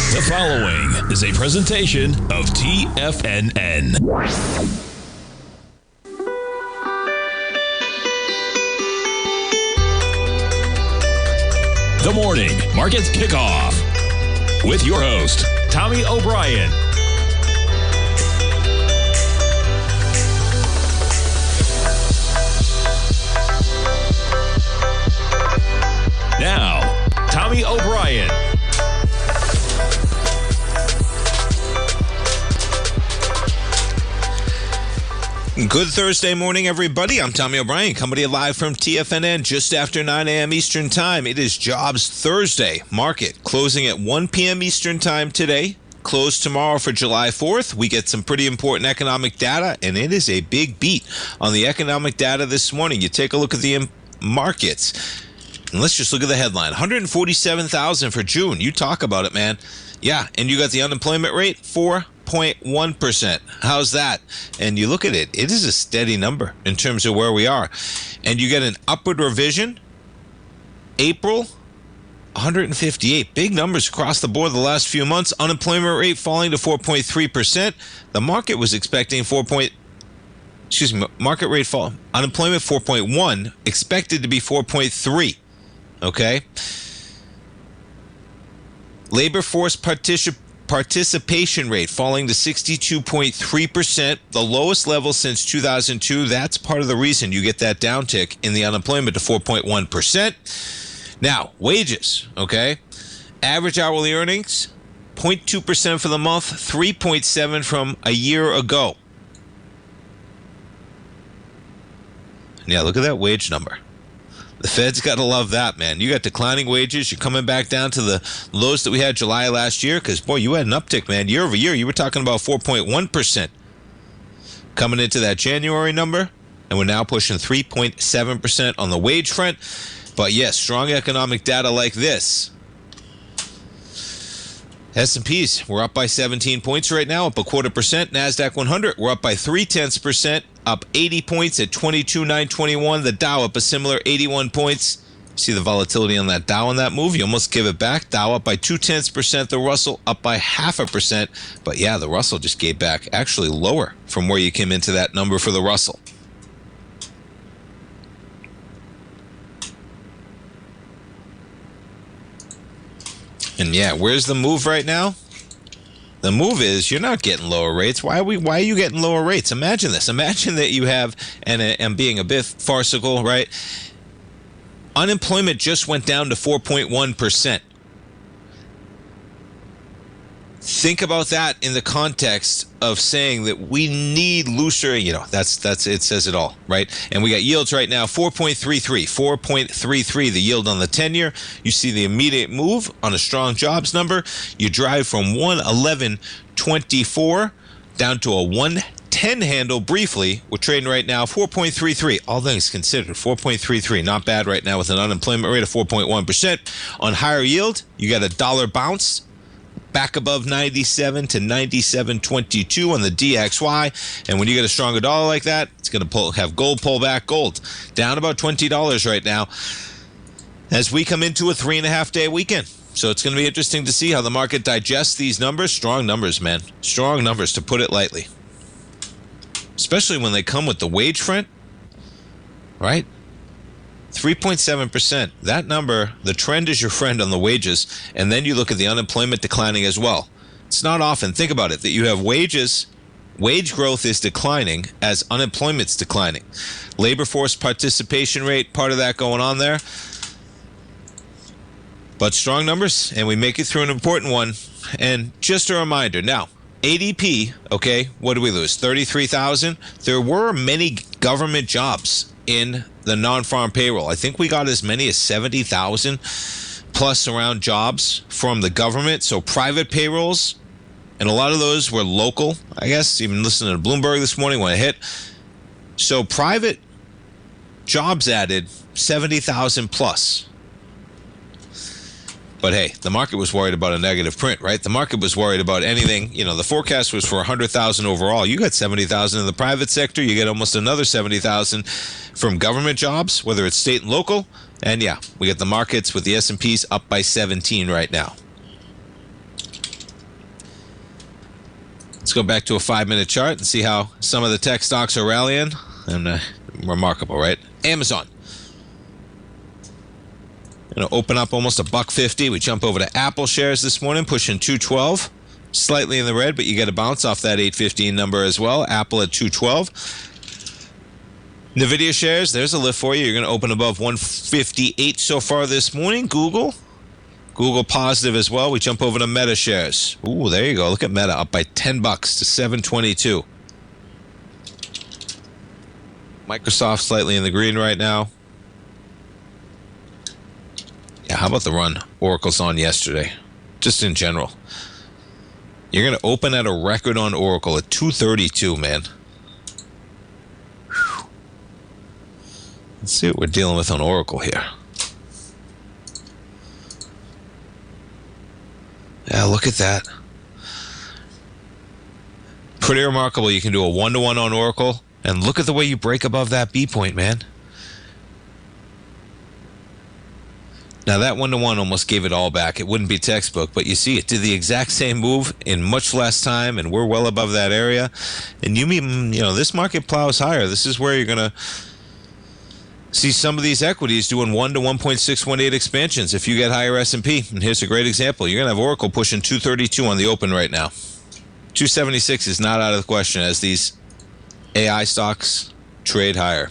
The following is a presentation of TFNN. The Morning Market Kickoff with your host, Tommy O'Brien. Now, Tommy O'Brien. Good Thursday morning, everybody. I'm Tommy O'Brien, coming to you live from TFNN just after 9 a.m. Eastern Time. It is Jobs Thursday. Market closing at 1 p.m. Eastern Time today. Close tomorrow for July 4th. We get some pretty important economic data, and it is a big beat on the economic data this morning. You take a look at the markets, and let's just look at the headline. 147,000 for June. You talk about it, man. Yeah, and you got the unemployment rate, 4.1%. How's that? And you look at it, it is a steady number in terms of where we are. And you get an upward revision. April, 158. Big numbers across the board the last few months. Unemployment rate falling to 4.3%. The market was expecting market rate fall. Unemployment 4.1, expected to be 4.3. Okay? Labor force participation rate falling to 62.3%, the lowest level since 2002. That's part of the reason you get that downtick in the unemployment to 4.1%. Now, wages, okay? Average hourly earnings, 0.2% for the month, 3.7% from a year ago. Yeah, look at that wage number. The Fed's got to love that, man. You got declining wages. You're coming back down to the lows that we had July last year because, boy, you had an uptick, man. Year over year, you were talking about 4.1% coming into that January number, and we're now pushing 3.7% on the wage front. But, yes, strong economic data like this. S&Ps, we're up by 17 points right now, up 0.25%. NASDAQ 100, we're up by 0.3%, up 80 points at 22,921. The Dow up a similar 81 points. See the volatility on that Dow on that move? You almost give it back. Dow up by 0.2%. The Russell up by 0.5%. But yeah, the Russell just gave back actually lower from where you came into that number for the Russell. And yeah, where's the move right now? The move is you're not getting lower rates. Why are you getting lower rates? Imagine this. Imagine that you have, and being a bit farcical, right? Unemployment just went down to 4.1%. Think about that in the context of saying that we need looser, that's it says it all, right? And we got yields right now, 4.33, the yield on the 10-year. You see the immediate move on a strong jobs number. You drive from 111.24 down to a 110 handle briefly. We're trading right now 4.33. All things considered, 4.33. Not bad right now with an unemployment rate of 4.1%. On higher yield, you got a dollar bounce back above 97 to 97.22 on the DXY. And when you get a stronger dollar like that, it's going to have gold pull back. Gold down about $20 right now as we come into a 3.5-day weekend. So it's going to be interesting to see how the market digests these numbers. Strong numbers, man. Strong numbers, to put it lightly. Especially when they come with the wage front, right? 3.7%. That number, the trend is your friend on the wages, and then you look at the unemployment declining as well. It's not often, think about it, that you have wage growth is declining as unemployment's declining. Labor force participation rate, part of that going on there. But strong numbers, and we make it through an important one. And just a reminder, now, ADP, okay, what did we lose? 33,000? There were many government jobs in the non-farm payroll. I think we got as many as 70,000 plus around jobs from the government. So private payrolls, and a lot of those were local, I guess. Even listening to Bloomberg this morning when it hit. So private jobs added 70,000 plus. But hey, the market was worried about a negative print, right? The market was worried about anything. The forecast was for 100,000 overall. You got 70,000 in the private sector. You get almost another 70,000 from government jobs, whether it's state and local. And yeah, we got the markets with the S&Ps up by 17 right now. Let's go back to a 5-minute chart and see how some of the tech stocks are rallying. And remarkable, right? Amazon. Going to open up almost $1.50. We jump over to Apple shares this morning, pushing 212. Slightly in the red, but you get a bounce off that 815 number as well. Apple at 212. NVIDIA shares, there's a lift for you. You're going to open above 158 so far this morning. Google positive as well. We jump over to Meta shares. Ooh, there you go. Look at Meta up by $10 to 722. Microsoft slightly in the green right now. Yeah, how about the run Oracle's on yesterday? Just in general. You're going to open at a record on Oracle at 232, man. Whew. Let's see what we're dealing with on Oracle here. Yeah, look at that. Pretty remarkable. You can do a 1-to-1 on Oracle, and look at the way you break above that B point, man. Now, that 1-to-1 almost gave it all back. It wouldn't be textbook, but you see, it did the exact same move in much less time, and we're well above that area. And this market plows higher. This is where you're going to see some of these equities doing 1 to 1.618 expansions if you get higher S&P. And here's a great example. You're going to have Oracle pushing 232 on the open right now. 276 is not out of the question as these AI stocks trade higher.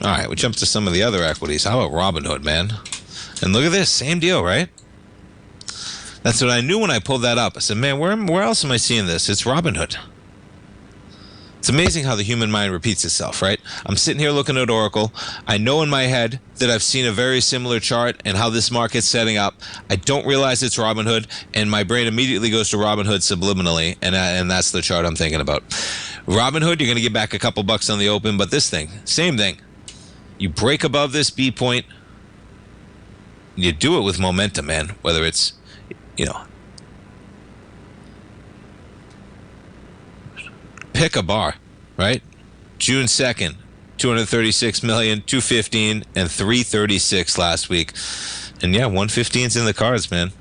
All right, we jump to some of the other equities. How about Robinhood, man? And look at this, same deal, right? That's what I knew when I pulled that up. I said, man, where else am I seeing this? It's Robinhood. It's amazing how the human mind repeats itself, right? I'm sitting here looking at Oracle. I know in my head that I've seen a very similar chart and how this market's setting up. I don't realize it's Robinhood, and my brain immediately goes to Robinhood subliminally, and that's the chart I'm thinking about. Robinhood, you're going to get back a couple bucks on the open, but this thing, same thing. You break above this B point, you do it with momentum, man, whether it's, pick a bar, right? June 2nd, 236 million, 215, and 336 last week. And yeah, 115's in the cards, man.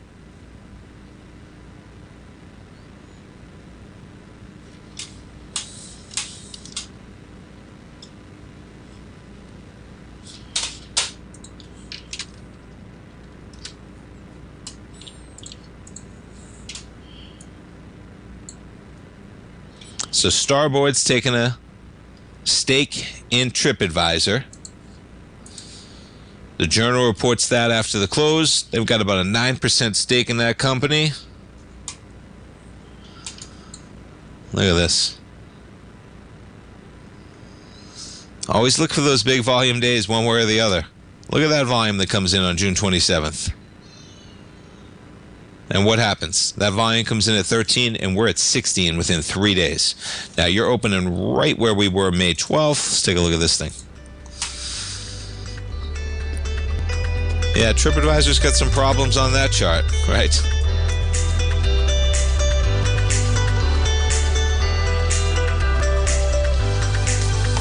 So Starboard's taking a stake in TripAdvisor. The Journal reports that after the close. They've got about a 9% stake in that company. Look at this. Always look for those big volume days one way or the other. Look at that volume that comes in on June 27th. And what happens? That volume comes in at 13, and we're at 16 within 3 days. Now, you're opening right where we were May 12th. Let's take a look at this thing. Yeah, TripAdvisor's got some problems on that chart, right?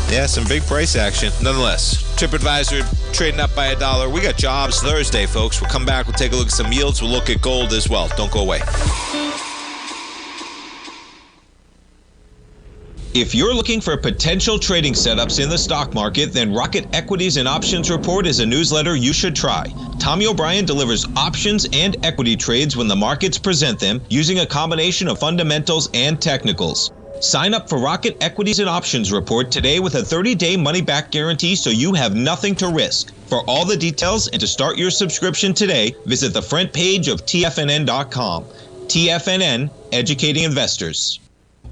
Yeah, some big price action. Nonetheless, TripAdvisor trading up by $1. We got jobs Thursday, folks. We'll come back. We'll take a look at some yields. We'll look at gold as well. Don't go away. If you're looking for potential trading setups in the stock market, then Rocket Equities and Options Report is a newsletter you should try. Tommy O'Brien delivers options and equity trades when the markets present them using a combination of fundamentals and technicals. Sign up for Rocket Equities and Options Report today with a 30-day money-back guarantee so you have nothing to risk. For all the details and to start your subscription today, visit the front page of TFNN.com. TFNN, educating investors.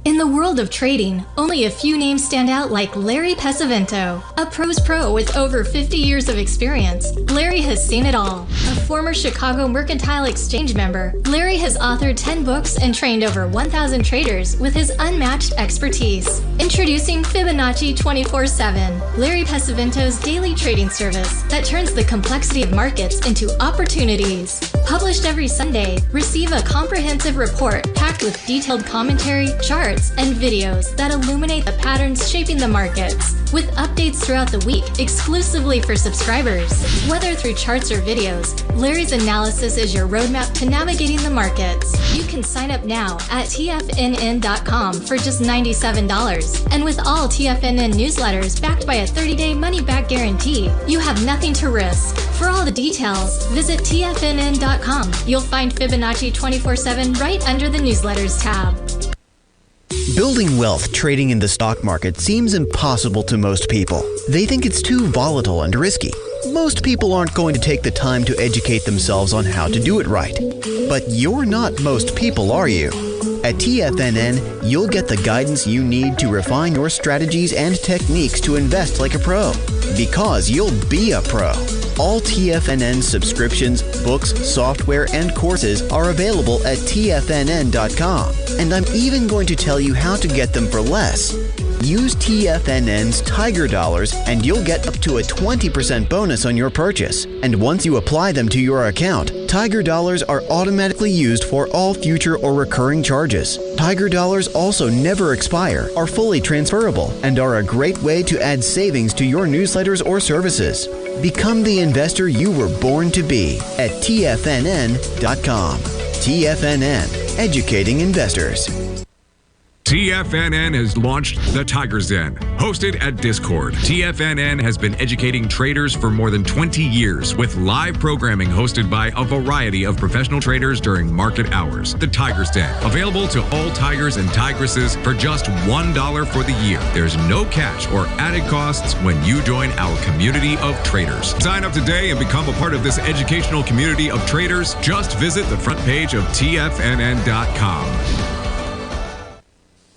In the world of trading, only a few names stand out like Larry Pesavento, a pro's pro with over 50 years of experience. Larry has seen it all. A former Chicago Mercantile Exchange member, Larry has authored 10 books and trained over 1,000 traders with his unmatched expertise. Introducing Fibonacci 24/7, Larry Pesavento's daily trading service that turns the complexity of markets into opportunities. Published every Sunday, receive a comprehensive report packed with detailed commentary, charts, and videos that illuminate the patterns shaping the markets, with updates throughout the week exclusively for subscribers. Whether through charts or videos, Larry's analysis is your roadmap to navigating the markets. You can sign up now at TFNN.com for just $97. And with all TFNN newsletters backed by a 30-day money-back guarantee, you have nothing to risk. For all the details, visit TFNN.com. You'll find Fibonacci 24/7 right under the newsletters tab. Building wealth trading in the stock market seems impossible to most people. They think it's too volatile and risky. Most people aren't going to take the time to educate themselves on how to do it right. But you're not most people, are you? At TFNN, you'll get the guidance you need to refine your strategies and techniques to invest like a pro. Because you'll be a pro. All TFNN subscriptions, books, software, and courses are available at TFNN.com. And I'm even going to tell you how to get them for less. Use TFNN's Tiger Dollars and you'll get up to a 20% bonus on your purchase. And once you apply them to your account, Tiger Dollars are automatically used for all future or recurring charges. Tiger Dollars also never expire, are fully transferable, and are a great way to add savings to your newsletters or services. Become the investor you were born to be at TFNN.com. TFNN, educating investors. TFNN has launched the Tiger's Den. Hosted at Discord, TFNN has been educating traders for more than 20 years with live programming hosted by a variety of professional traders during market hours. The Tiger's Den, available to all tigers and tigresses for just $1 for the year. There's no catch or added costs when you join our community of traders. Sign up today and become a part of this educational community of traders. Just visit the front page of TFNN.com.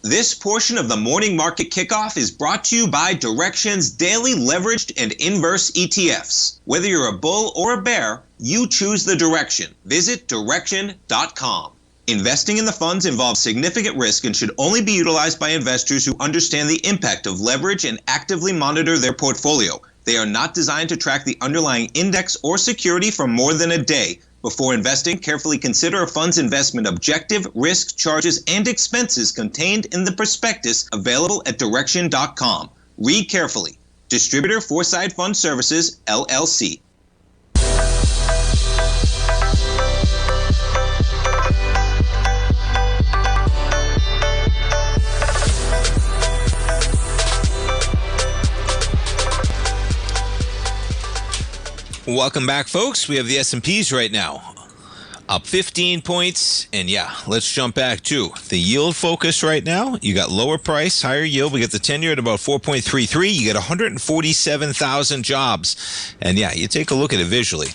This portion of the Morning Market Kickoff is brought to you by Direxion's daily leveraged and inverse ETFs. Whether you're a bull or a bear, you choose the direction. Visit Direxion.com. Investing in the funds involves significant risk and should only be utilized by investors who understand the impact of leverage and actively monitor their portfolio. They are not designed to track the underlying index or security for more than a day. Before investing, carefully consider a fund's investment objective, risk, charges, and expenses contained in the prospectus available at Direxion.com. Read carefully. Distributor Foreside Fund Services, LLC. Welcome back, folks. We have the S&Ps right now up 15 points. And yeah, let's jump back to the yield focus right now. You got lower price, higher yield. We got the 10-year at about 4.33. You get 147,000 jobs. And yeah, you take a look at it visually.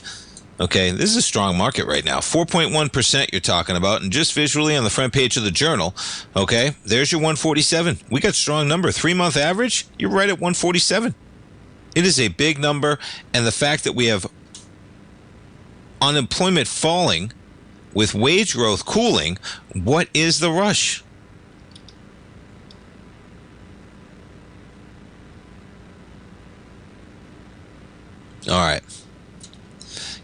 Okay, this is a strong market right now. 4.1% you're talking about. And just visually on the front page of the journal, okay, there's your 147. We got strong number. 3-month average, you're right at 147. It is a big number, and the fact that we have unemployment falling with wage growth cooling, what is the rush? All right.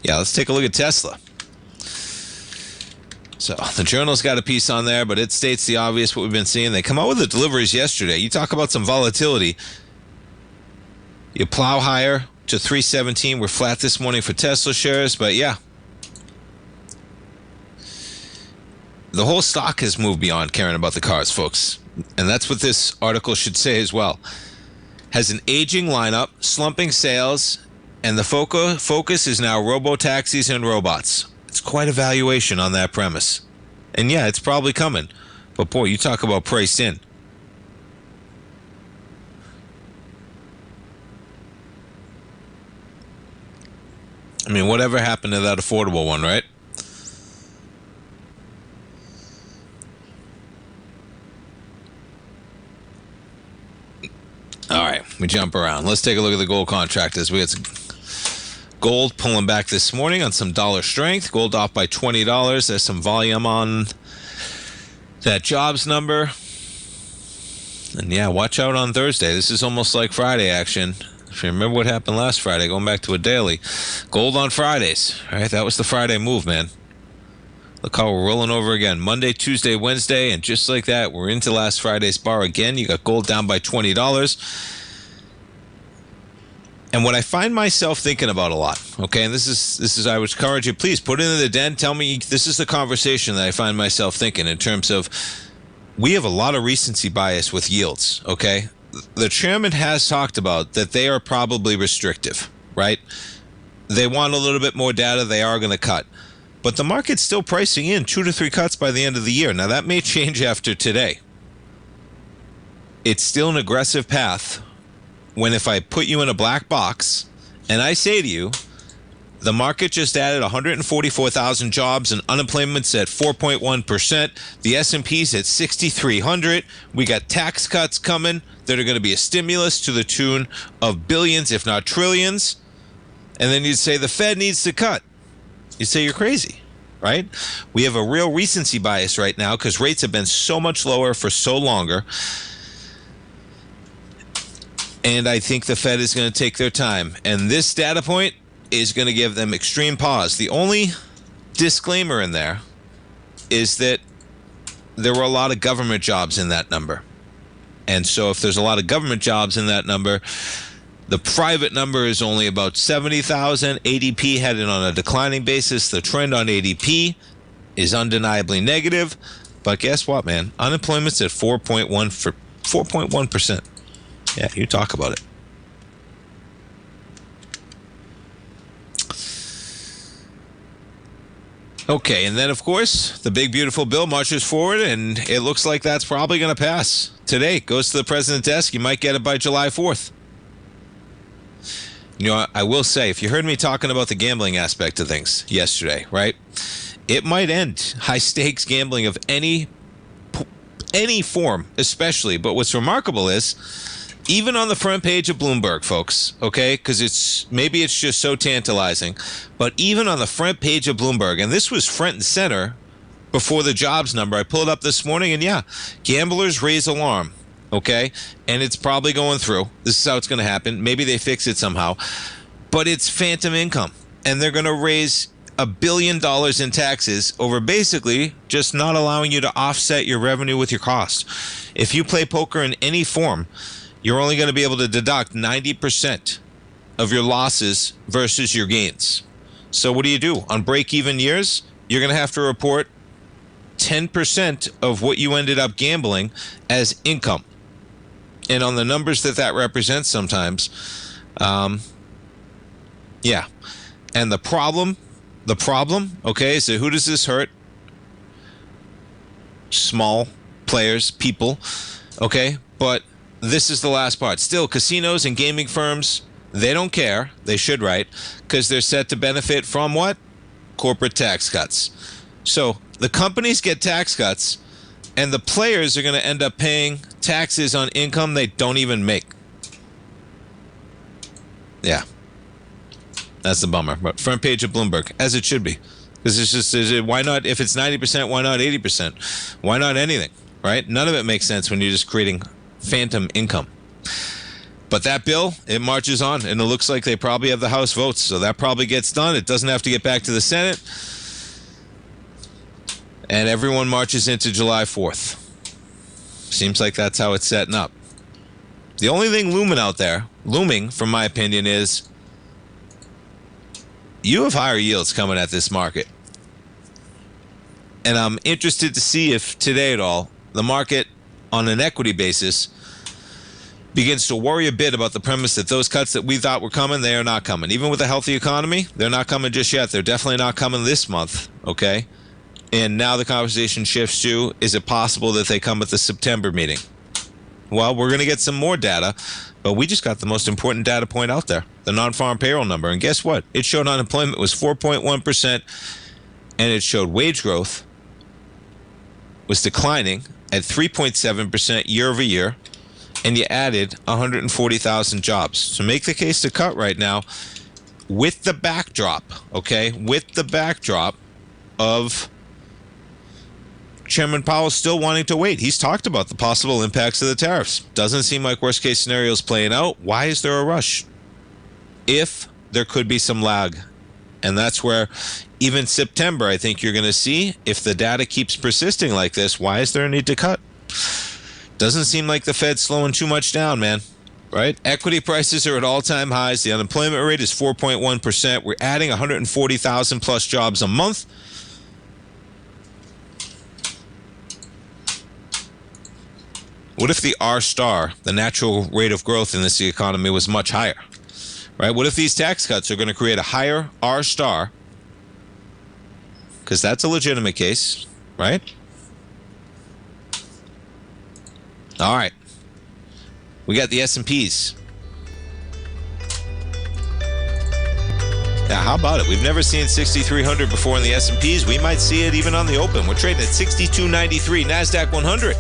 Yeah, let's take a look at Tesla. So the journal's got a piece on there, but it states the obvious, what we've been seeing. They come out with the deliveries yesterday. You talk about some volatility. You plow higher to 317. We're flat this morning for Tesla shares, but yeah. The whole stock has moved beyond caring about the cars, folks. And that's what this article should say as well. Has an aging lineup, slumping sales, and the focus is now robo-taxis and robots. It's quite a valuation on that premise. And yeah, it's probably coming. But boy, you talk about priced in. I mean, whatever happened to that affordable one, right? All right, we jump around. Let's take a look at the gold contractors. We got Gold pulling back this morning on some dollar strength. Gold off by $20. There's some volume on that jobs number. And yeah, watch out on Thursday. This is almost like Friday action. If you remember what happened last Friday, going back to a daily. Gold on Fridays. All right, that was the Friday move, man. Look how we're rolling over again. Monday, Tuesday, Wednesday, and just like that, we're into last Friday's bar again. You got gold down by $20. And what I find myself thinking about a lot, okay, and this is I would encourage you, please put it in the den. Tell me, this is the conversation that I find myself thinking in terms of, we have a lot of recency bias with yields, okay? The chairman has talked about that they are probably restrictive, right? They want a little bit more data. They are going to cut. But the market's still pricing in 2 to 3 cuts by the end of the year. Now, that may change after today. It's still an aggressive path when, if I put you in a black box and I say to you, the market just added 144,000 jobs and unemployment's at 4.1%. The S&P's at 6,300. We got tax cuts coming that are going to be a stimulus to the tune of billions, if not trillions. And then you'd say the Fed needs to cut. You'd say you're crazy, right? We have a real recency bias right now because rates have been so much lower for so longer. And I think the Fed is going to take their time. And this data point is going to give them extreme pause. The only disclaimer in there is that there were a lot of government jobs in that number. And so if there's a lot of government jobs in that number, the private number is only about 70,000. ADP had it on a declining basis. The trend on ADP is undeniably negative. But guess what, man? Unemployment's at 4.1%. Yeah, you talk about it. Okay, and then, of course, the big, beautiful bill marches forward, and it looks like that's probably going to pass today. Goes to the president's desk. You might get it by July 4th. You know, I will say, if you heard me talking about the gambling aspect of things yesterday, right, it might end high-stakes gambling of any form, especially. But what's remarkable is, even on the front page of Bloomberg, folks, okay, because maybe it's just so tantalizing, but even on the front page of Bloomberg, and this was front and center before the jobs number, I pulled it up this morning, and yeah, gamblers raise alarm. Okay, and it's probably going through. This is how it's going to happen. Maybe they fix it somehow. But it's phantom income. And they're going to raise $1 billion in taxes over basically just not allowing you to offset your revenue with your cost. If you play poker in any form, you're only going to be able to deduct 90% of your losses versus your gains. So what do? On break-even years, you're going to have to report 10% of what you ended up gambling as income. And on the numbers that represents sometimes, yeah. And the problem, okay, so who does this hurt? Small players, people, okay? But this is the last part. Still, casinos and gaming firms, they don't care. They should, right? Because they're set to benefit from what? Corporate tax cuts. So the companies get tax cuts, and the players are going to end up paying taxes on income they don't even make. Yeah. That's the bummer. But front page of Bloomberg, as it should be. Because it's just, why not, if it's 90%, why not 80%? Why not anything, right? None of it makes sense when you're just creating phantom income. But that bill, it marches on, and it looks like they probably have the House votes, so that probably gets done. It doesn't have to get back to the Senate. And everyone marches into July 4th. Seems like that's how it's setting up. The only thing looming, from my opinion, is you have higher yields coming at this market. And I'm interested to see if today at all, the market on an equity basis begins to worry a bit about the premise that those cuts that we thought were coming, they are not coming. Even with a healthy economy, they're not coming just yet. They're definitely not coming this month, okay? And now the conversation shifts to, is it possible that they come at the September meeting? Well, we're going to get some more data, but we just got the most important data point out there, the non-farm payroll number. And guess what? It showed unemployment was 4.1%, and it showed wage growth was declining at 3.7% year over year, and you added 140,000 jobs. So make the case to cut right now. with the backdrop, of Chairman Powell still wanting to wait. He's talked about the possible impacts of the tariffs. Doesn't seem like worst case scenario is playing out. Why is there a rush? If there could be some lag. And that's where even September, I think you're going to see, if the data keeps persisting like this, why is there a need to cut? Doesn't seem like the Fed's slowing too much down, man. Right? Equity prices are at all-time highs. The unemployment rate is 4.1%. We're adding 140,000 plus jobs a month. What if the R star, the natural rate of growth in this economy, was much higher? Right? What if these tax cuts are going to create a higher R star? Because that's a legitimate case, right? All right. We got the S&Ps. Now, how about it? We've never seen 6,300 before in the S&Ps. We might see it even on the open. We're trading at 6,293. NASDAQ 100.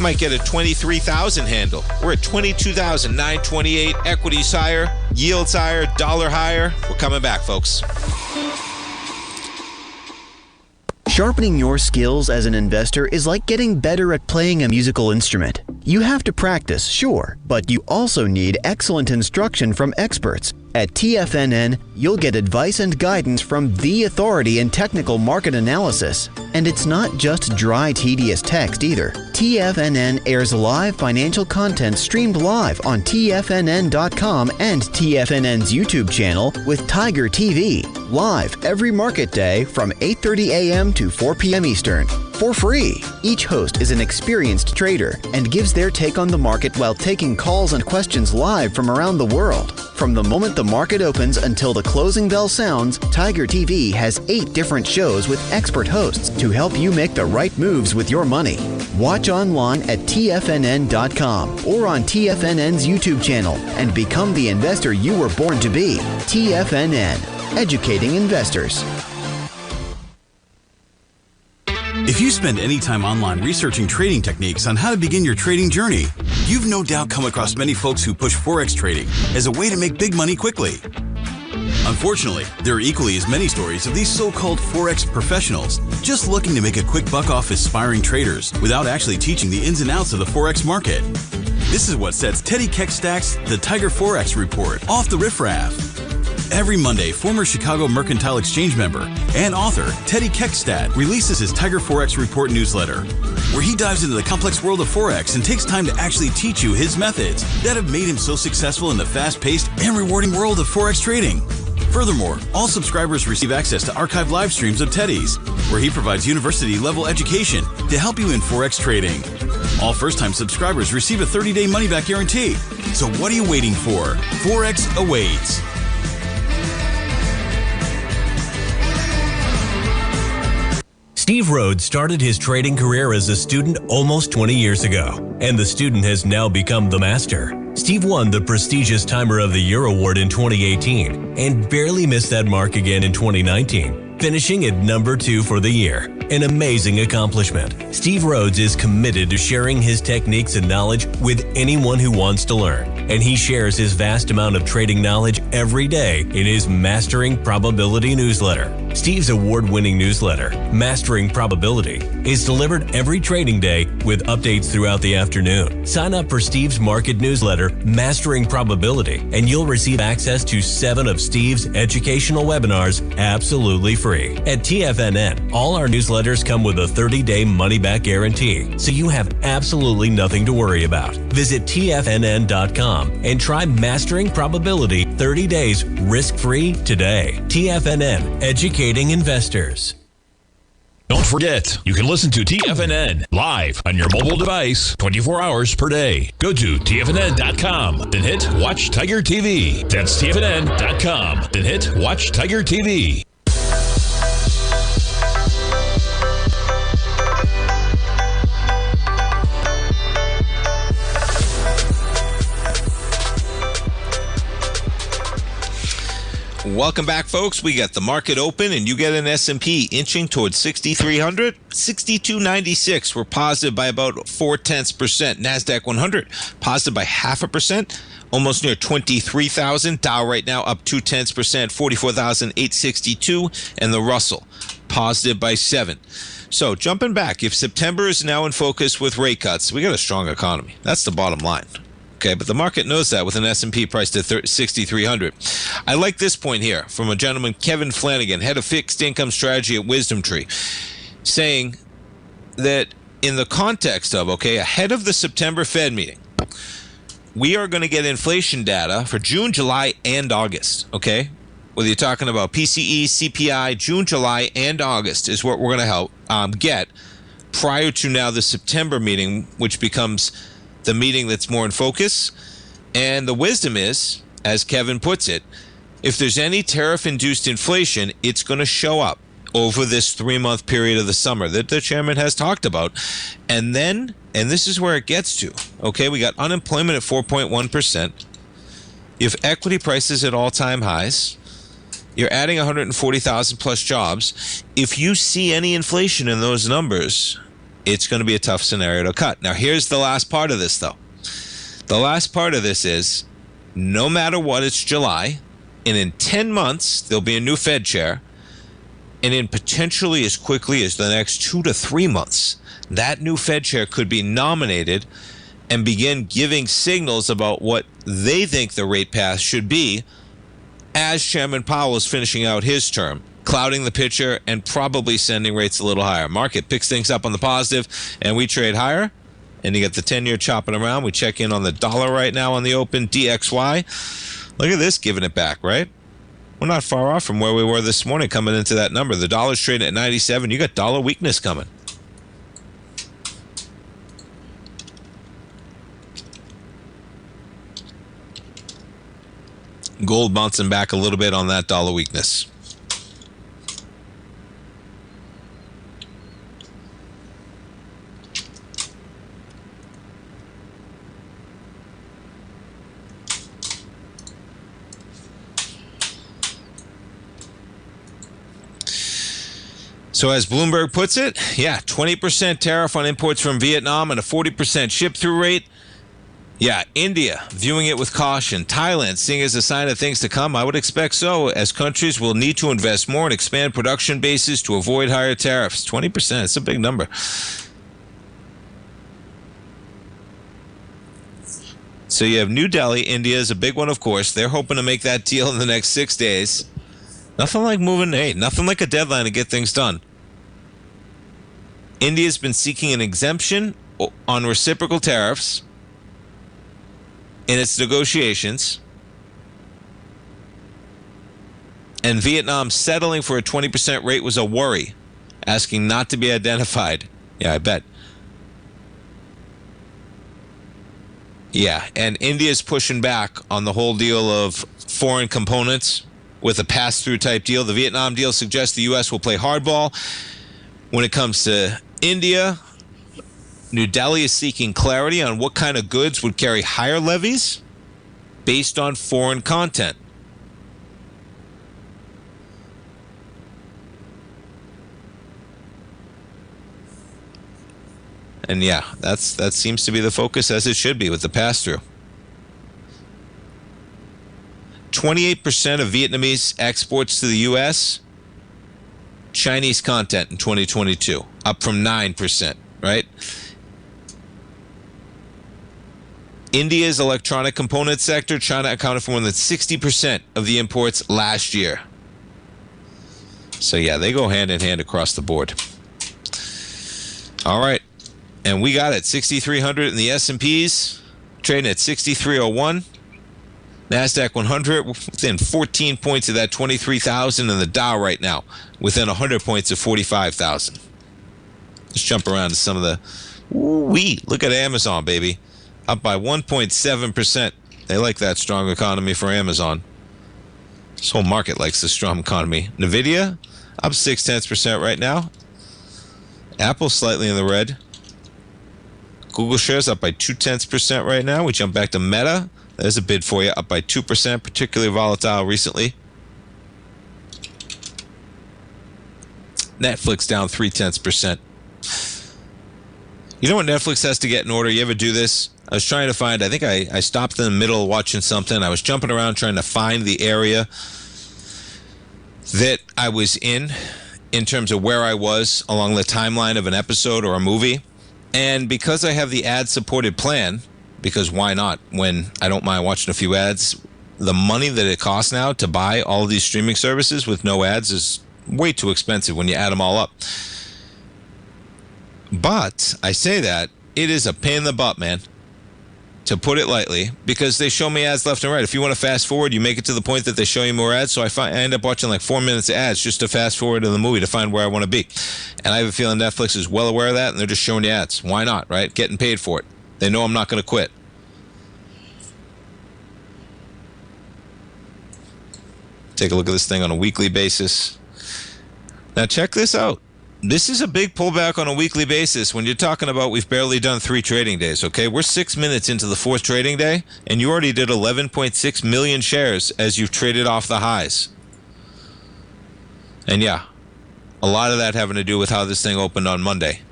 Might get a 23,000 handle. We're at 22,928. Equities higher, yields higher, dollar higher. We're coming back, folks. Sharpening your skills as an investor is like getting better at playing a musical instrument. You have to practice, sure, but you also need excellent instruction from experts. At TFNN, you'll get advice and guidance from the authority in technical market analysis. And it's not just dry, tedious text either. TFNN airs live financial content streamed live on TFNN.com and TFNN's YouTube channel with Tiger TV, live every market day from 8:30 a.m. to 4 p.m. Eastern. For free. Each host is an experienced trader and gives their take on the market while taking calls and questions live from around the world. From the moment the market opens until the closing bell sounds, Tiger TV has 8 different shows with expert hosts to help you make the right moves with your money. Watch online at TFNN.com or on TFNN's YouTube channel and become the investor you were born to be. TFNN, educating investors. If you spend any time online researching trading techniques on how to begin your trading journey, you've no doubt come across many folks who push Forex trading as a way to make big money quickly. Unfortunately, there are equally as many stories of these so-called Forex professionals just looking to make a quick buck off aspiring traders without actually teaching the ins and outs of the Forex market. This is what sets Teddy Keckstad's The Tiger Forex Report off the riffraff. Every Monday, former Chicago Mercantile Exchange member and author Teddy Keckstad releases his Tiger Forex Report newsletter, where he dives into the complex world of Forex and takes time to actually teach you his methods that have made him so successful in the fast-paced and rewarding world of Forex trading. Furthermore, all subscribers receive access to archived live streams of Teddy's, where he provides university-level education to help you in Forex trading. All first-time subscribers receive a 30-day money-back guarantee. So what are you waiting for? Forex awaits. Steve Rhodes started his trading career as a student almost 20 years ago, and the student has now become the master. Steve won the prestigious Timer of the Year award in 2018 and barely missed that mark again in 2019, finishing at number 2 for the year. An amazing accomplishment. Steve Rhodes is committed to sharing his techniques and knowledge with anyone who wants to learn, and he shares his vast amount of trading knowledge every day in his Mastering Probability newsletter. Steve's award-winning newsletter, Mastering Probability, is delivered every trading day with updates throughout the afternoon. Sign up for Steve's market newsletter, Mastering Probability, and you'll receive access to 7 of Steve's educational webinars absolutely free. At TFNN, all our newsletters come with a 30-day money-back guarantee, so you have absolutely nothing to worry about. Visit TFNN.com and try Mastering Probability 30 days risk-free today. TFNN, educating investors. Don't forget, you can listen to TFNN live on your mobile device 24 hours per day. Go to TFNN.com, then hit Watch Tiger TV. That's TFNN.com, then hit Watch Tiger TV. Welcome back, folks. We got the market open, and you get an S&P inching towards 6,300. 62.96. We're positive by about 0.4%. NASDAQ 100 positive by 0.5%, almost near 23,000. Dow right now up 0.2%, 44,862. And the Russell positive by 7. So jumping back, if September is now in focus with rate cuts, we got a strong economy. That's the bottom line. Okay, but the market knows that with an S&P priced at 6,300. I like this point here from a gentleman, Kevin Flanagan, head of fixed income strategy at Wisdom Tree, saying that in the context of, ahead of the September Fed meeting, we are going to get inflation data for June, July, and August, okay? Whether you're talking about PCE, CPI, June, July, and August is what we're going to get prior to now the September meeting, which becomes the meeting that's more in focus. And the wisdom is, as Kevin puts it, if there's any tariff-induced inflation, it's going to show up over this 3-month period of the summer that the chairman has talked about. And then, and this is where it gets to, we got unemployment at 4.1%. If equity prices at all-time highs, you're adding 140,000 plus jobs. If you see any inflation in those numbers, it's going to be a tough scenario to cut. Now, here's the last part of this, though. The last part of this is, no matter what, it's July, and in 10 months, there'll be a new Fed chair, and in potentially as quickly as the next 2 to 3 months, that new Fed chair could be nominated and begin giving signals about what they think the rate path should be as Chairman Powell is finishing out his term, clouding the picture and probably sending rates a little higher. Market picks things up on the positive, and we trade higher. And you get the 10-year chopping around. We check in on the dollar right now on the open, DXY. Look at this, giving it back, right? We're not far off from where we were this morning coming into that number. The dollar's trading at 97. You got dollar weakness coming. Gold bouncing back a little bit on that dollar weakness. So as Bloomberg puts it, 20% tariff on imports from Vietnam and a 40% ship-through rate. Yeah, India viewing it with caution. Thailand seeing it as a sign of things to come. I would expect so, as countries will need to invest more and expand production bases to avoid higher tariffs. 20%, it's a big number. So you have New Delhi. India is a big one, of course. They're hoping to make that deal in the next 6 days. Nothing like nothing like a deadline to get things done. India's been seeking an exemption on reciprocal tariffs in its negotiations, and Vietnam settling for a 20% rate was a worry, asking not to be identified. Yeah, I bet. Yeah, and India's pushing back on the whole deal of foreign components with a pass-through type deal. The Vietnam deal suggests the U.S. will play hardball. When it comes to India, New Delhi is seeking clarity on what kind of goods would carry higher levies based on foreign content. And that seems to be the focus, as it should be, with the pass-through. 28% of Vietnamese exports to the U.S., Chinese content in 2022, up from 9%, right? India's electronic component sector, China accounted for more than 60% of the imports last year. So they go hand in hand across the board. All right. And we got it, 6,300 in the S&Ps, trading at 6,301. NASDAQ 100 within 14 points of that 23,000, and the Dow right now within 100 points of 45,000. Let's jump around to some of the... Look at Amazon, baby. Up by 1.7%. They like that strong economy for Amazon. This whole market likes the strong economy. NVIDIA, up 0.6% right now. Apple slightly in the red. Google shares up by 0.2% right now. We jump back to Meta. There's a bid for you, up by 2%, particularly volatile recently. Netflix down 0.3%. You know what Netflix has to get in order? You ever do this? I was trying to find, I think I stopped in the middle watching something. I was jumping around trying to find the area that I was in terms of where I was along the timeline of an episode or a movie. And because I have the ad-supported plan, because why not? When I don't mind watching a few ads, the money that it costs now to buy all of these streaming services with no ads is way too expensive when you add them all up. But I say that, it is a pain in the butt, man, to put it lightly, because they show me ads left and right. If you want to fast forward, you make it to the point that they show you more ads. So I end up watching like 4 minutes of ads just to fast forward to the movie to find where I want to be. And I have a feeling Netflix is well aware of that, and they're just showing you ads. Why not, right? Getting paid for it. They know I'm not going to quit. Take a look at this thing on a weekly basis. Now check this out. This is a big pullback on a weekly basis when you're talking about we've barely done 3 trading days, okay? We're 6 minutes into the 4th trading day, and you already did 11.6 million shares as you've traded off the highs. And yeah, a lot of that having to do with how this thing opened on Monday.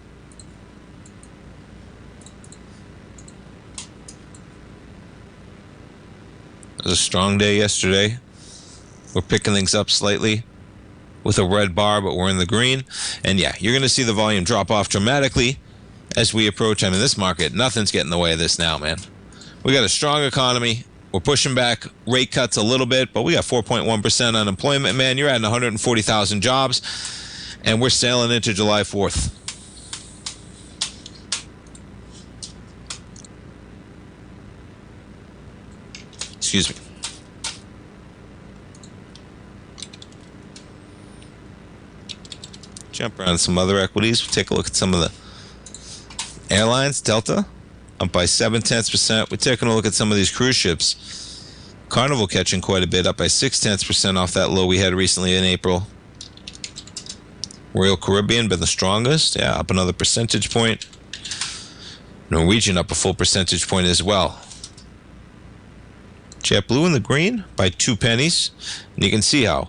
It was a strong day yesterday. We're picking things up slightly with a red bar, but we're in the green. And yeah, you're going to see the volume drop off dramatically as we approach. I mean, this market, nothing's getting in the way of this now, man. We got a strong economy. We're pushing back rate cuts a little bit, but we got 4.1% unemployment, man. You're adding 140,000 jobs, and we're sailing into July 4th. Excuse me. Jump around some other equities. We'll take a look at some of the airlines. Delta up by 0.7%. We're taking a look at some of these cruise ships. Carnival catching quite a bit, up by 0.6% off that low we had recently in April. Royal Caribbean been the strongest. Yeah, up another percentage point. Norwegian up a full percentage point as well. JetBlue in the green by 2 pennies. And you can see how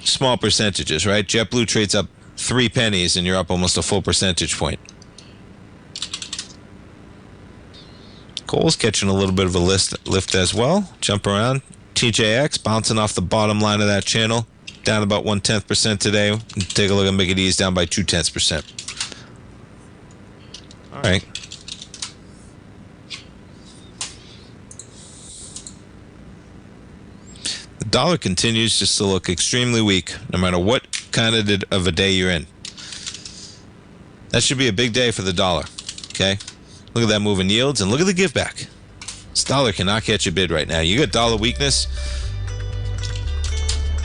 small percentages, right? JetBlue trades up 3 pennies and you're up almost a full percentage point. Coal's catching a little bit of a lift as well. Jump around. TJX bouncing off the bottom line of that channel. Down about 0.1% today. Take a look at McAdee's down by 0.2%. All right. The dollar continues just to look extremely weak, no matter what kind of a day you're in. That should be a big day for the dollar, okay? Look at that move in yields, and look at the give back. This dollar cannot catch a bid right now. You got dollar weakness,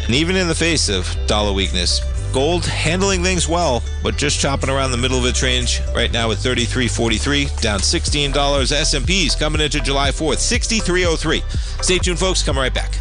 and even in the face of dollar weakness, gold handling things well, but just chopping around the middle of its range right now at $33.43, down $16. S&P's coming into July 4th, 63.03. Stay tuned, folks. Come right back.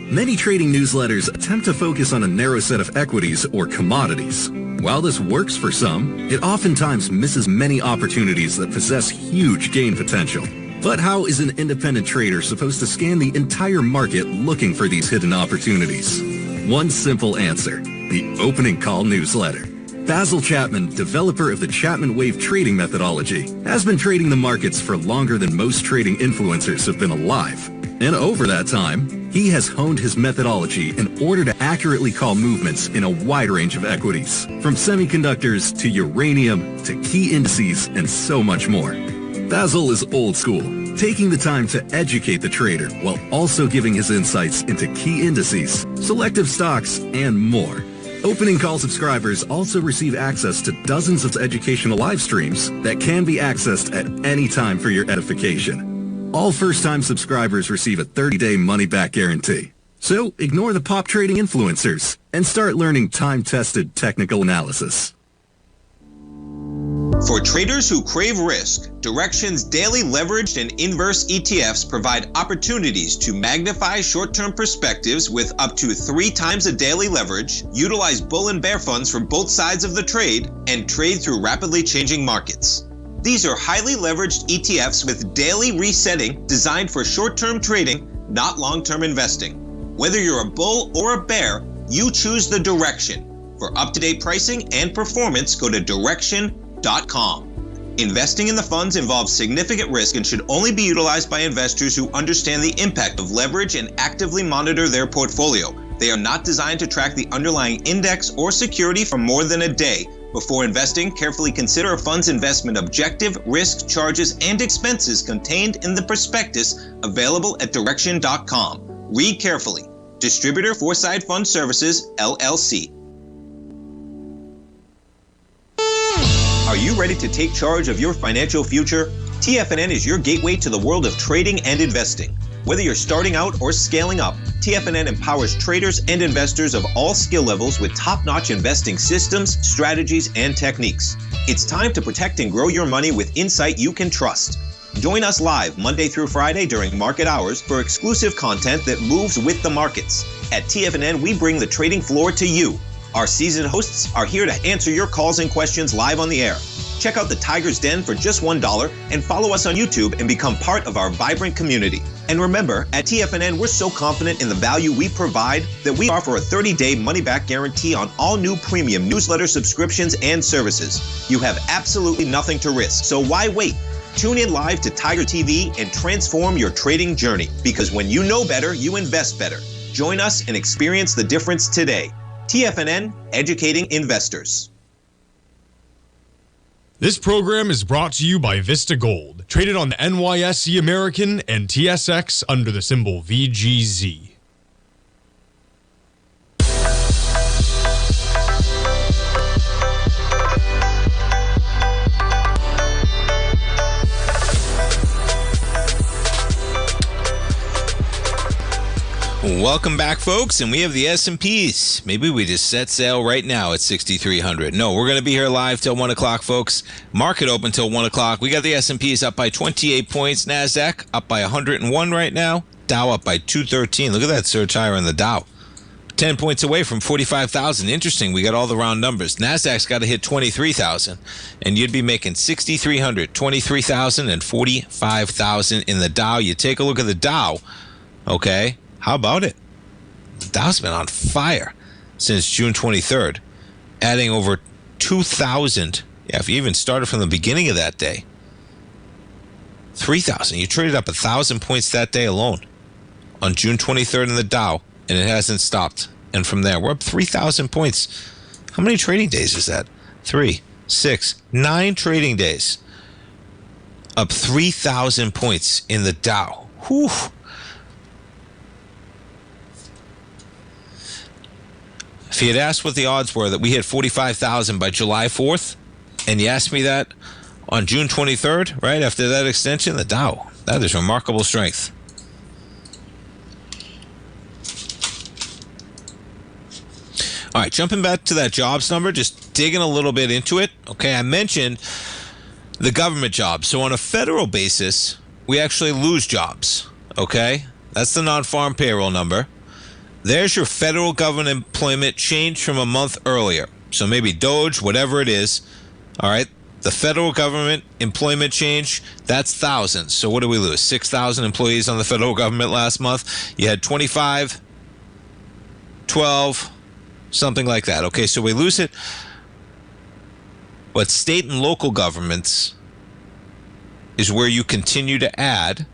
Many trading newsletters attempt to focus on a narrow set of equities or commodities. While this works for some, it oftentimes misses many opportunities that possess huge gain potential. But how is an independent trader supposed to scan the entire market looking for these hidden opportunities? One simple answer: the opening call newsletter. Basil Chapman, developer of the Chapman Wave trading methodology, has been trading the markets for longer than most trading influencers have been alive. And over that time, he has honed his methodology in order to accurately call movements in a wide range of equities, from semiconductors to uranium to key indices and so much more. Basil is old school, taking the time to educate the trader while also giving his insights into key indices, selective stocks, and more. Opening call subscribers also receive access to dozens of educational live streams that can be accessed at any time for your edification. All first-time subscribers receive a 30-day money-back guarantee. So ignore the pop trading influencers and start learning time-tested technical analysis. For traders who crave risk, Direxion's daily leveraged and inverse ETFs provide opportunities to magnify short-term perspectives with up to 3 times a daily leverage, utilize bull and bear funds from both sides of the trade, and trade through rapidly changing markets. These are highly leveraged ETFs with daily resetting designed for short-term trading, not long-term investing. Whether you're a bull or a bear, you choose the direction. For up-to-date pricing and performance, go to direction.com. Investing in the funds involves significant risk and should only be utilized by investors who understand the impact of leverage and actively monitor their portfolio. They are not designed to track the underlying index or security for more than a day. Before investing, carefully consider a fund's investment objective, risk, charges, and expenses contained in the prospectus available at direction.com. Read carefully. Distributor Foreside Fund Services, LLC. Are you ready to take charge of your financial future? TFNN is your gateway to the world of trading and investing. Whether you're starting out or scaling up, TFNN empowers traders and investors of all skill levels with top-notch investing systems, strategies, and techniques. It's time to protect and grow your money with insight you can trust. Join us live Monday through Friday during market hours for exclusive content that moves with the markets. At TFNN, we bring the trading floor to you. Our seasoned hosts are here to answer your calls and questions live on the air. Check out the Tiger's Den for just $1 and follow us on YouTube and become part of our vibrant community. And remember, at TFNN, we're so confident in the value we provide that we offer a 30-day money-back guarantee on all new premium newsletter subscriptions and services. You have absolutely nothing to risk, so why wait? Tune in live to Tiger TV and transform your trading journey, because when you know better, you invest better. Join us and experience the difference today. TFNN, educating investors. This program is brought to you by Vista Gold, traded on the NYSE American and TSX under the symbol VGZ. Welcome back, folks, and we have the S&Ps. Maybe we just set sail right now at 6,300. No, we're going to be here live till 1 o'clock, folks. Market open till 1 o'clock. We got the S&Ps up by 28 points. NASDAQ up by 101 right now. Dow up by 213. Look at that surge higher in the Dow. 10 points away from 45,000. Interesting, we got all the round numbers. NASDAQ's got to hit 23,000, and you'd be making 6,300, 23,000, and 45,000 in the Dow. You take a look at the Dow, okay? How about it? The Dow's been on fire since June 23rd, adding over 2,000. Yeah, if you even started from the beginning of that day, 3,000. You traded up 1,000 points that day alone on June 23rd in the Dow, and it hasn't stopped. And from there, we're up 3,000 points. How many trading days is that? 3, 6, 9 trading days. Up 3,000 points in the Dow. Whew. If you had asked what the odds were that we hit 45,000 by July 4th, and you asked me that on June 23rd, right after that extension, the Dow, that is remarkable strength. All right, jumping back to that jobs number, just digging a little bit into it. Okay, I mentioned the government jobs. So on a federal basis, we actually lose jobs. Okay, that's the non-farm payroll number. There's your federal government employment change from a month earlier. So maybe Doge, whatever it is. All right. The federal government employment change, that's thousands. So what do we lose? 6,000 employees on the federal government last month. You had 25, 12, something like that. Okay, so we lose it. But state and local governments is where you continue to add.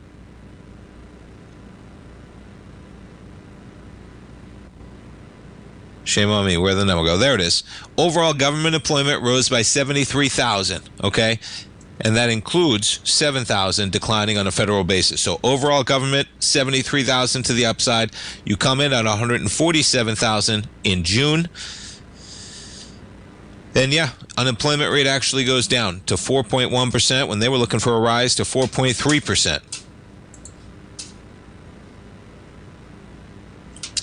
Shame on me. Where'd the number go? There it is. Overall government employment rose by 73,000, okay? And that includes 7,000 declining on a federal basis. So overall government, 73,000 to the upside. You come in at 147,000 in June. Then, yeah, unemployment rate actually goes down to 4.1% when they were looking for a rise to 4.3%.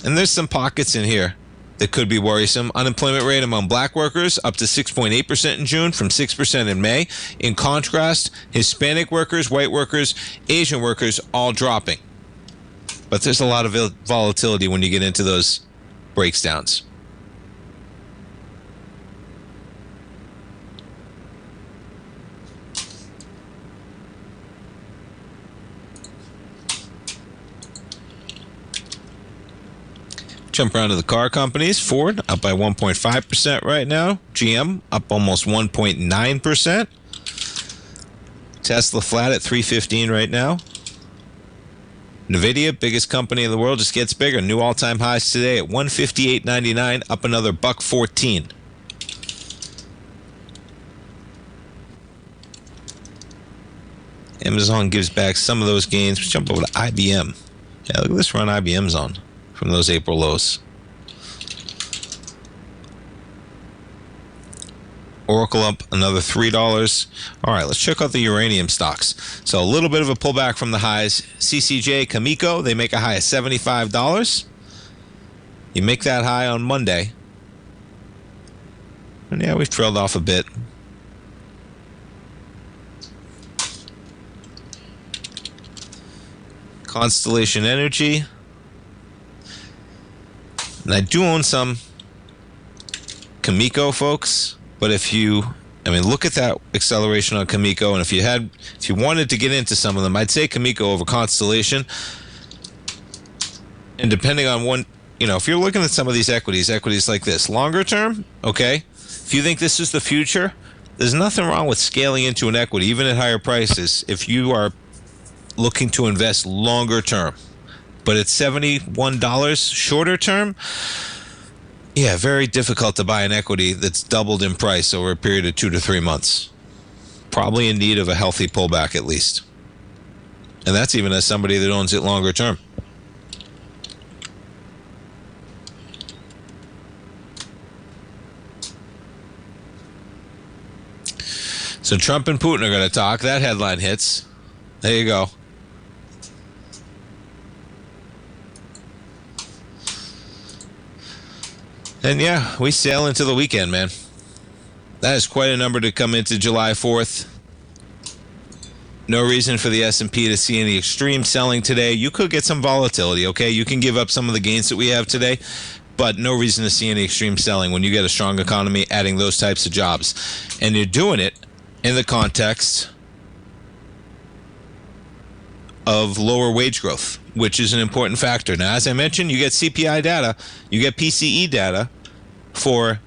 And there's some pockets in here that could be worrisome. Unemployment rate among black workers up to 6.8% in June from 6% in May. In contrast, Hispanic workers, white workers, Asian workers all dropping. But there's a lot of volatility when you get into those breakdowns. Jump around to the car companies. Ford up by 1.5% right now. GM up almost 1.9%. Tesla flat at 315 right now. Nvidia, biggest company in the world, just gets bigger. New all-time highs today at 158.99, up another $1.14. Amazon gives back some of those gains. Let's jump over to IBM. Yeah, look at this run IBM's on from those April lows. Oracle up another $3. All right, let's check out the uranium stocks. So a little bit of a pullback from the highs. CCJ, Cameco, they make a high of $75. You make that high on Monday. And yeah, we've trailed off a bit. Constellation Energy. And I do own some Cameco, folks. But if you, look at that acceleration on Cameco, and if you wanted to get into some of them, I'd say Cameco over Constellation. And depending on one, if you're looking at some of these equities like this, longer term, okay, if you think this is the future, there's nothing wrong with scaling into an equity, even at higher prices, if you are looking to invest longer term. But at $71 shorter term, yeah, very difficult to buy an equity that's doubled in price over a period of 2 to 3 months. Probably in need of a healthy pullback at least. And that's even as somebody that owns it longer term. So Trump and Putin are going to talk. That headline hits. There you go. And yeah, we sail into the weekend, man. That is quite a number to come into July 4th. No reason for the S&P to see any extreme selling today. You could get some volatility, okay? You can give up some of the gains that we have today, but no reason to see any extreme selling when you get a strong economy adding those types of jobs. And you're doing it in the context of lower wage growth, which is an important factor. Now, as I mentioned, you get CPI data, you get PCE data for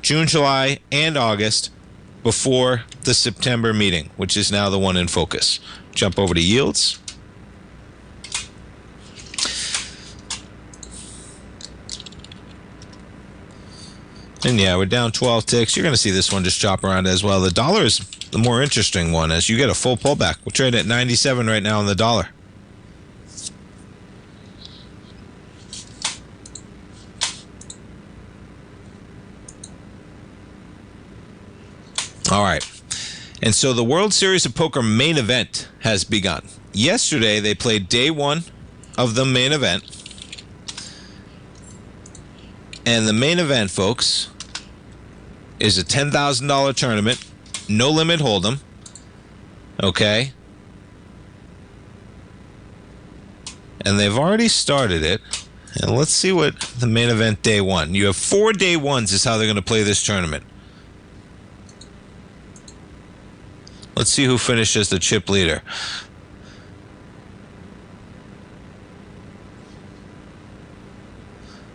June, July, and August before the September meeting, which is now the one in focus. Jump over to yields. And yeah, we're down 12 ticks. You're going to see this one just chop around as well. The dollar is the more interesting one as you get a full pullback. We're trading at 97 right now on the dollar. All right. And so the World Series of Poker main event has begun. Yesterday, they played day one of the main event. And the main event, folks, is a $10,000 tournament. No limit hold'em. Okay. And they've already started it. And let's see what the main event day one. You have 4 day ones is how they're going to play this tournament. Let's see who finishes the chip leader.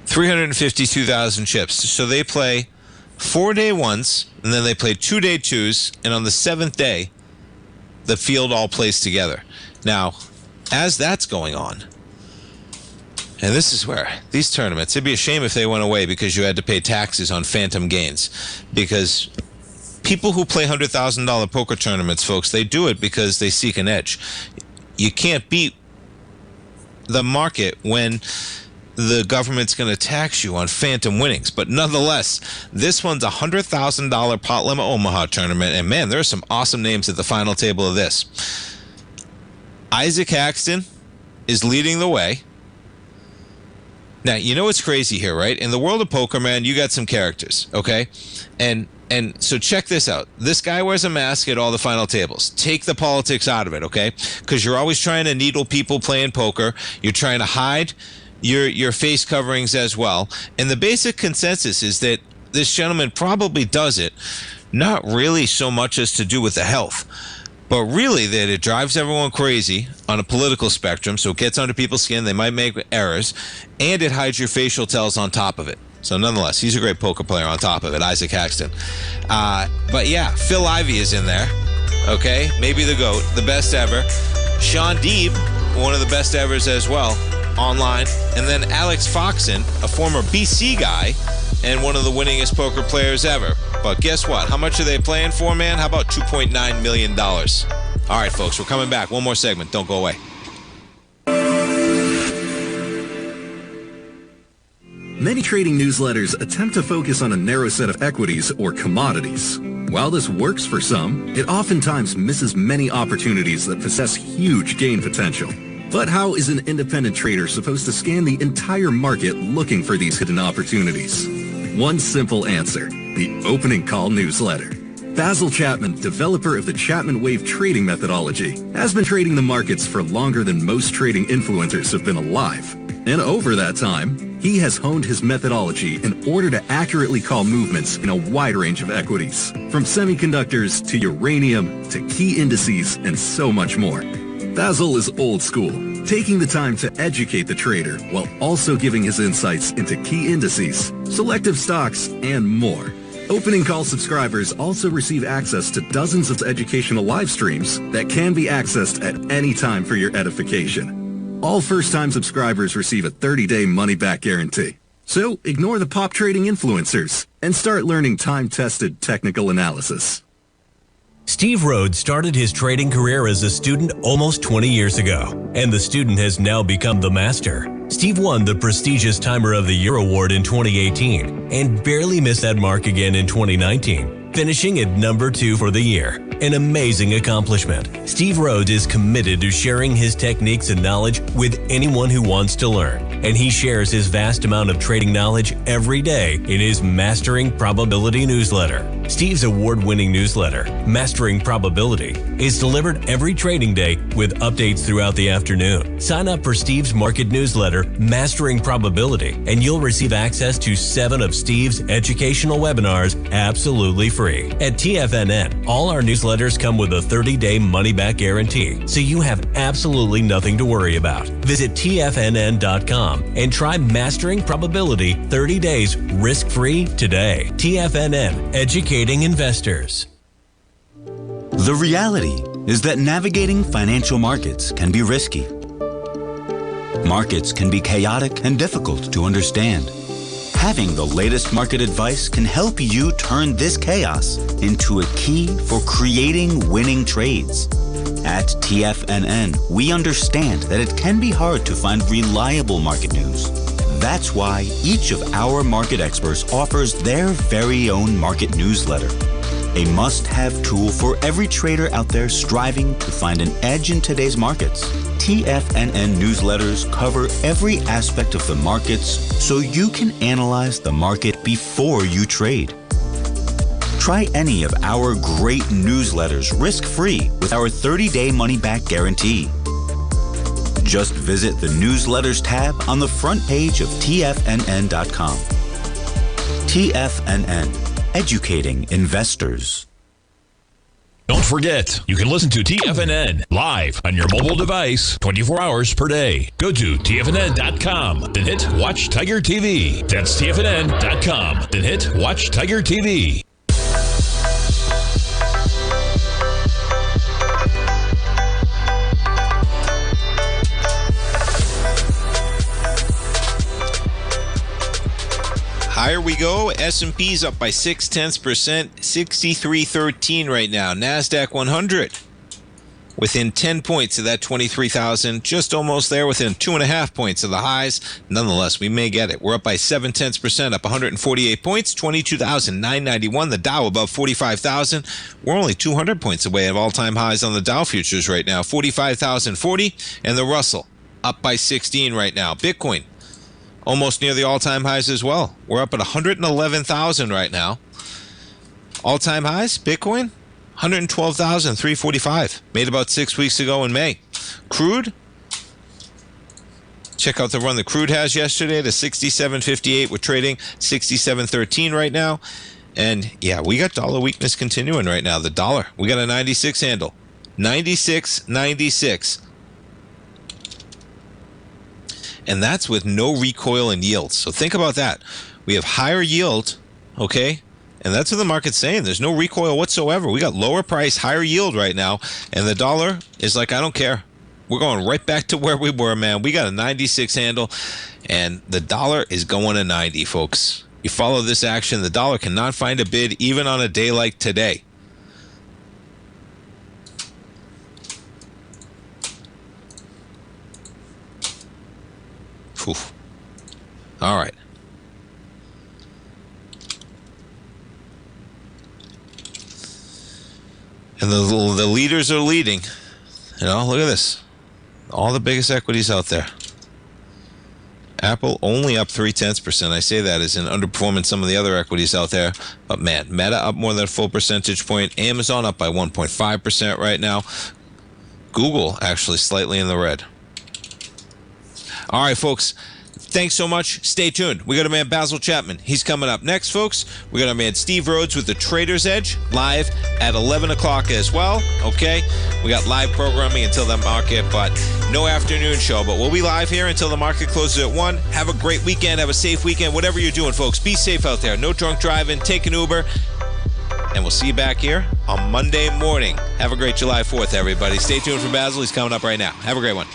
$352,000 chips. So they play 4 day ones, and then they play 2 day twos, and on the 7th day, the field all plays together. Now, as that's going on, and this is where these tournaments, it'd be a shame if they went away because you had to pay taxes on phantom gains. Because people who play $100,000 poker tournaments, folks, they do it because they seek an edge. You can't beat the market when the government's going to tax you on phantom winnings. But nonetheless, this one's a $100,000 pot limit Omaha tournament. And man, there are some awesome names at the final table of this. Isaac Haxton is leading the way. Now, you know what's crazy here, right? In the world of poker, man, you got some characters, okay? And so check this out. This guy wears a mask at all the final tables. Take the politics out of it, okay? Because you're always trying to needle people playing poker. You're trying to hide your face coverings as well. And the basic consensus is that this gentleman probably does it not really so much as to do with the health, But really, that it drives everyone crazy on a political spectrum, so it gets under people's skin. They might make errors, and it hides your facial tells on top of it. So nonetheless, he's a great poker player on top of it, Isaac Haxton. But yeah, Phil Ivey is in there. Okay, maybe the GOAT, the best ever. Sean Deeb, one of the best evers as well, online. And then Alex Foxen, a former BC guy and one of the winningest poker players ever. But guess what? How much are they playing for, man? How about $2.9 million? All right, folks, we're coming back. One more segment. Don't go away. Many trading newsletters attempt to focus on a narrow set of equities or commodities. While this works for some, it oftentimes misses many opportunities that possess huge gain potential. But how is an independent trader supposed to scan the entire market looking for these hidden opportunities? One simple answer: the opening call newsletter. Basil Chapman, developer of the Chapman Wave trading methodology, has been trading the markets for longer than most trading influencers have been alive. And over that time, he has honed his methodology in order to accurately call movements in a wide range of equities, from semiconductors to uranium to key indices and so much more. Basil is old school, taking the time to educate the trader while also giving his insights into key indices, selective stocks, and more. Opening Call subscribers also receive access to dozens of educational live streams that can be accessed at any time for your edification. All first-time subscribers receive a 30-day money-back guarantee. So ignore the pop trading influencers and start learning time-tested technical analysis. Steve Rhodes started his trading career as a student almost 20 years ago, and the student has now become the master. Steve won the prestigious Timer of the Year award in 2018 and barely missed that mark again in 2019, finishing at number 2 for the year. An amazing accomplishment. Steve Rhodes is committed to sharing his techniques and knowledge with anyone who wants to learn, and he shares his vast amount of trading knowledge every day in his Mastering Probability newsletter. Steve's award-winning newsletter, Mastering Probability, is delivered every trading day with updates throughout the afternoon. Sign up for Steve's market newsletter, Mastering Probability, and you'll receive access to 7 of Steve's educational webinars absolutely free. At TFNN, all our newsletters come with a 30-day money-back guarantee, so you have absolutely nothing to worry about. Visit TFNN.com and try Mastering Probability 30 days risk-free today. TFNN, educating investors. The reality is that navigating financial markets can be risky. Markets can be chaotic and difficult to understand. Having the latest market advice can help you turn this chaos into a key for creating winning trades. At TFNN, we understand that it can be hard to find reliable market news. That's why each of our market experts offers their very own market newsletter, a must-have tool for every trader out there striving to find an edge in today's markets. TFNN newsletters cover every aspect of the markets so you can analyze the market before you trade. Try any of our great newsletters risk-free with our 30-day money-back guarantee. Just visit the Newsletters tab on the front page of TFNN.com. TFNN, educating investors. Don't forget, you can listen to TFNN live on your mobile device 24 hours per day. Go to TFNN.com, then hit Watch Tiger TV. That's TFNN.com, then hit Watch Tiger TV. Higher we go. S&P's up by 0.6%, 63.13 right now. NASDAQ 100 within 10 points of that 23,000, just almost there, within 2.5 points of the highs. Nonetheless, we may get it. We're up by 0.7%, up 148 points, 22,991. The Dow above 45,000. We're only 200 points away of all-time highs on the Dow futures right now, 45,040, and the Russell up by 16 right now. Bitcoin almost near the all-time highs as well. We're up at 111,000 right now. All-time highs, Bitcoin, 112,345. Made about 6 weeks ago in May. Crude, check out the run the crude has yesterday to 67.58. We're trading 67.13 right now. And yeah, we got dollar weakness continuing right now. The dollar, we got a 96 handle. 96.96. And that's with no recoil in yields. So think about that. We have higher yield, okay? And that's what the market's saying. There's no recoil whatsoever. We got lower price, higher yield right now. And the dollar is like, I don't care. We're going right back to where we were, man. We got a 96 handle, and the dollar is going to 90, folks. You follow this action, the dollar cannot find a bid even on a day like today. Oof. All right. And the leaders are leading. You know, look at this. All the biggest equities out there. Apple only up 0.3%. I say that as in underperforming some of the other equities out there. But man, Meta up more than a full percentage point. Amazon up by 1.5% right now. Google actually slightly in the red. All right, folks. Thanks so much. Stay tuned. We got our man Basil Chapman. He's coming up next, folks. We got our man Steve Rhodes with the Trader's Edge live at 11 o'clock as well. Okay? We got live programming until the market, but no afternoon show. But we'll be live here until the market closes at 1. Have a great weekend. Have a safe weekend. Whatever you're doing, folks, be safe out there. No drunk driving. Take an Uber. And we'll see you back here on Monday morning. Have a great July 4th, everybody. Stay tuned for Basil. He's coming up right now. Have a great one.